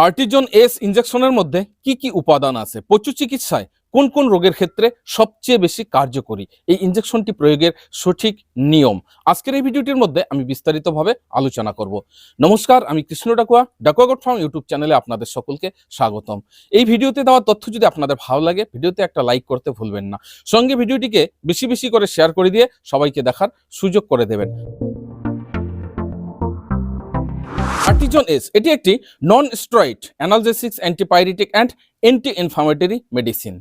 আর্টিজন S ইনজেকশনের মধ্যে কি কি উপাদান আছে, পশু চিকিৎসায় কোন কোন রোগের ক্ষেত্রে সবচেয়ে বেশি কার্যকরী, এই ইনজেকশনটি প্রয়োগের সঠিক নিয়ম আজকের এই ভিডিওটির মধ্যে আমি বিস্তারিতভাবে আলোচনা করব। নমস্কার, আমি Krishna Dakua, Dakua goat farm YouTube চ্যানেলে আপনাদের সকলকে স্বাগতম। এই ভিডিওতে দেওয়া তথ্য যদি আপনাদের ভালো লাগে, ভিডিওতে একটা লাইক করতে ভুলবেন না, সঙ্গে ভিডিওটিকে বেশি বেশি করে শেয়ার করে দিয়ে সবাইকে দেখার সুযোগ করে দেবেন। আর্টিজন এস এটি একটি নন steroid analgesics, antipyretic and anti inflammatory medicine.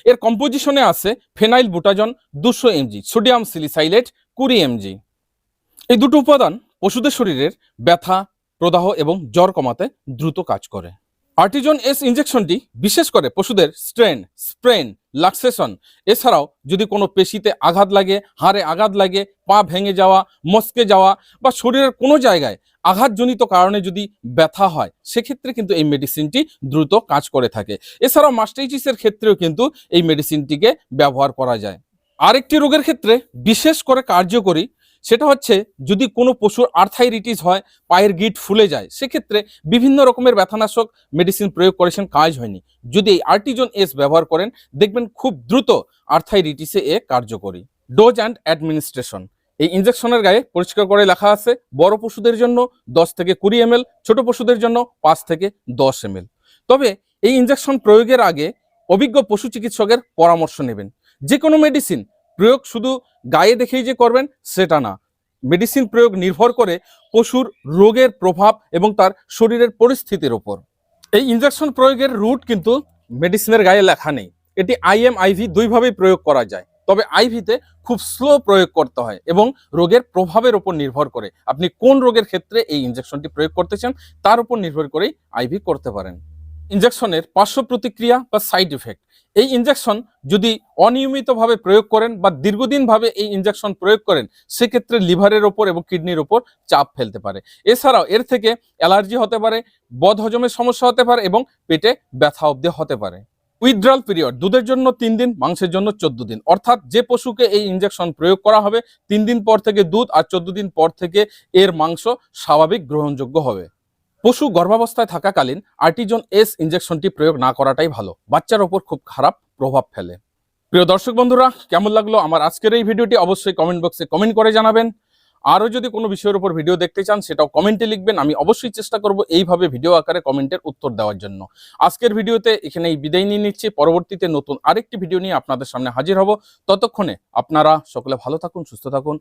এর কম্পোজিশনে আছে ফেনাইল বুটাজন 200 mg, সোডিয়াম সিলিসাইলেট 20 mg। এই দুটো উপাদান পশুদের শরীরের ব্যথা, প্রদাহ এবং জ্বর কমাতে দ্রুত কাজ করে। আর্টিজন এস ইনজেকশনটি বিশেষ করে পশুদের স্ট্রেন, স্প্রেন, লাক্সেশন, এছাড়াও যদি কোনো পেশিতে আঘাত লাগে, হাড়ে আঘাত লাগে, পা ভেঙে যাওয়া, মস্কে যাওয়া বা শরীরের কোনো জায়গায় আঘাতজনিত কারণে যদি ব্যথা হয়, সেক্ষেত্রে কিন্তু এই মেডিসিনটি দ্রুত কাজ করে থাকে। এছাড়াও মাস্টাইটিসের ক্ষেত্রেও কিন্তু এই মেডিসিনটিকে ব্যবহার করা যায়। আরেকটি রোগের ক্ষেত্রে বিশেষ করে কার্যকরী, সেটা হচ্ছে যদি কোনো পশুর আর্থাইটিস হয়, পায়ের গিঁট ফুলে যায়, সেক্ষেত্রে বিভিন্ন রকমের ব্যথানাশক মেডিসিন প্রয়োগ করেছেন, কাজ হয়নি। যদি এই আর্টিজন এস ব্যবহার করেন, দেখবেন খুব দ্রুত আর্থাইটিসে এ কার্যকরী। ডোজ অ্যান্ড অ্যাডমিনিস্ট্রেশন, এই ইনজেকশনের গায়ে পরিষ্কার করে লেখা আছে বড় পশুদের জন্য 10 থেকে 20 ml, ছোট পশুদের জন্য 5 থেকে 10 ml। তবে এই ইনজেকশন প্রয়োগের আগে অভিজ্ঞ পশু চিকিৎসকের পরামর্শ নেবেন। যে কোনো মেডিসিন প্রয়োগ শুধু গায়ে দেখেই যে করবেন সেটা না, মেডিসিন প্রয়োগ নির্ভর করে পশুর রোগের প্রভাব এবং তার শরীরের পরিস্থিতির উপর। এই ইনজেকশন প্রয়োগের রুট কিন্তু মেডিসিনের গায়ে লেখা নেই। এটি আইএম, আইভি দুইভাবেই প্রয়োগ করা যায়, তবে আইভিতে খুব স্লো প্রয়োগ করতে হয় এবং রোগের প্রভাবের উপর নির্ভর করে আপনি কোন রোগের ক্ষেত্রে এই ইনজেকশনটি প্রয়োগ করতে চান তার উপর নির্ভর করেই আইভি করতে পারেন। ইনজেকশনের পার্শ্ব প্রতিক্রিয়া বা সাইড ইফেক্ট, এই ইনজেকশন যদি অনিয়মিতভাবে প্রয়োগ করেন বা দীর্ঘদিনভাবে এই ইনজেকশন প্রয়োগ করেন, সেক্ষেত্রে লিভারের ওপর এবং কিডনির ওপর চাপ ফেলতে পারে। এছাড়াও এর থেকে অ্যালার্জি হতে পারে, বদহজমের সমস্যা হতে পারে এবং পেটে ব্যথা অবধি হতে পারে। উইথড্রল পিরিয়ড, দুধের জন্য 3 দিন, মাংসের জন্য 14 দিন। অর্থাৎ যে পশুকে এই ইনজেকশন প্রয়োগ করা হবে, 3 দিন পর থেকে দুধ আর 14 দিন পর থেকে এর মাংস স্বাভাবিক গ্রহণযোগ্য হবে। পশু গর্ভাবস্থায় থাকাকালীন আর্টিজন এস ইনজেকশনটি প্রয়োগ না করাটাই ভালো, বাচ্চার ওপর খুব খারাপ প্রভাব ফেলে। প্রিয় দর্শক বন্ধুরা, কেমন লাগলো আমার আজকের এই ভিডিওটি অবশ্যই কমেন্ট বক্সে কমেন্ট করে জানাবেন। আরও যদি কোনো বিষয়ের উপর ভিডিও দেখতে চান সেটাও কমেন্টে লিখবেন, আমি অবশ্যই চেষ্টা করব এইভাবে ভিডিও আকারে কমেন্টের উত্তর দেওয়ার জন্য। আজকের ভিডিওতে এখানেই বিদায় নিয়ে নিচ্ছি, পরবর্তীতে নতুন আরেকটি ভিডিও নিয়ে আপনাদের সামনে হাজির হব। ততক্ষণে আপনারা সকলে ভালো থাকুন, সুস্থ থাকুন।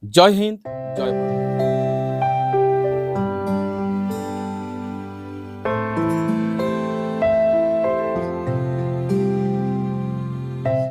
জয় হিন্দ, জয় ভারত।